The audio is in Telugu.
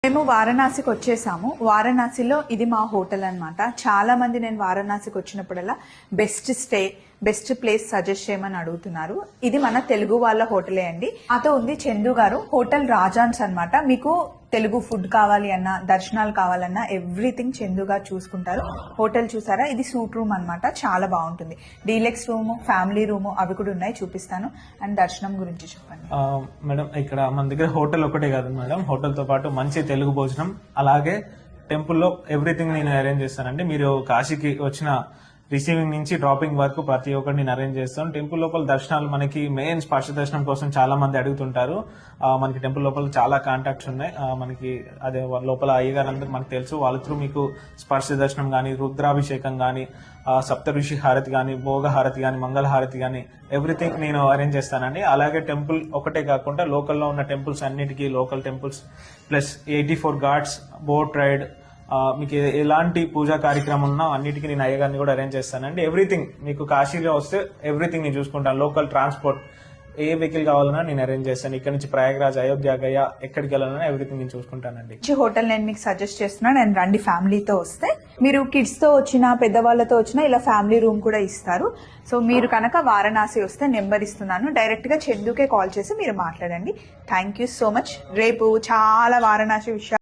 మేము వారణాసికి వచ్చేసాము. వారణాసిలో ఇది మా హోటల్ అన్నమాట. చాలా మంది నేను వారణాసికి వచ్చినప్పుడల్లా బెస్ట్ ప్లేస్ సజెస్ట్ చేయమని అడుగుతున్నారు. ఇది మన తెలుగు వాళ్ళ హోటలే అండి. నాతో ఉంది చందు గారు. హోటల్ రాజాన్స్ అన్నమాట. మీకు తెలుగు ఫుడ్ కావాలి అన్నా, దర్శనాలు కావాలన్నా ఎవ్రీథింగ్ చందు గారు చూసుకుంటారు. హోటల్ చూసారా, ఇది సూట్ రూమ్ అన్నమాట. చాలా బాగుంటుంది. డీలక్స్ రూమ్, ఫ్యామిలీ రూమ్ అవి కూడా ఉన్నాయి, చూపిస్తాను. అండ్ దర్శనం గురించి చెప్పండి. మేడం, ఇక్కడ మన దగ్గర హోటల్ ఒకటే కాదు మేడం, హోటల్ తో పాటు మంచి తెలుగు భోజనం, అలాగే టెంపుల్లో ఎవ్రీథింగ్ నేను అరేంజ్ చేస్తానండి. మీరు కాశీకి వచ్చిన రిసీవింగ్ నుంచి డ్రాపింగ్ వరకు ప్రతి ఒక్కటి నేను అరేంజ్ చేస్తాను. టెంపుల్ లోపల దర్శనాలు మనకి మెయిన్ స్పర్శ దర్శనం కోసం చాలా మంది అడుగుతుంటారు. మనకి టెంపుల్ లోపల చాలా కాంటాక్ట్స్ ఉన్నాయి. మనకి అదే లోపల అయ్యగారు అందరూ మనకు తెలుసు. వాళ్ళ త్రూ మీకు స్పర్శ దర్శనం కానీ, రుద్రాభిషేకం కానీ, సప్తఋషి హారతి కానీ, భోగ హారతి కానీ, మంగళ హారతి కానీ ఎవ్రీథింగ్ నేను అరేంజ్ చేస్తానండి. అలాగే టెంపుల్ ఒకటే కాకుండా లోకల్లో ఉన్న టెంపుల్స్ అన్నిటికీ, local temples plus 84 ghats, boat ride, మీకు ఎలాంటి పూజా కార్యక్రమం ఉన్నా అన్నిటికీ నేను అయ్యగారిని కూడా అరేంజ్ చేస్తానండి. ఎవ్రీథింగ్ మీకు కాశీలో వస్తే ఎవ్రీథింగ్ నేను చూసుకుంటాను. లోకల్ ట్రాన్స్పోర్ట్ ఏ వెహికల్ కావాలన్నా నేను అరేంజ్ చేస్తాను. ఇక్కడ నుంచి ప్రయాగ్రాజ్, అయోధ్య, గయా ఎక్కడికి వెళ్ళాలన్నా ఎవ్రీథింగ్ నేను చూసుకుంటానండి. హోటల్ నేను మీకు సజెస్ట్ చేస్తున్నాను. నేను రండి, ఫ్యామిలీతో వస్తే. మీరు కిడ్స్ తో వచ్చినా, పెద్దవాళ్ళతో వచ్చినా ఇలా ఫ్యామిలీ రూమ్ కూడా ఇస్తారు. సో మీరు కనుక వారణాసి వస్తే నెంబర్ ఇస్తున్నాను, డైరెక్ట్ గా చందుకే కాల్ చేసి మీరు మాట్లాడండి. Thank you so much. రేపు చాలా వారణాసి విషయాలు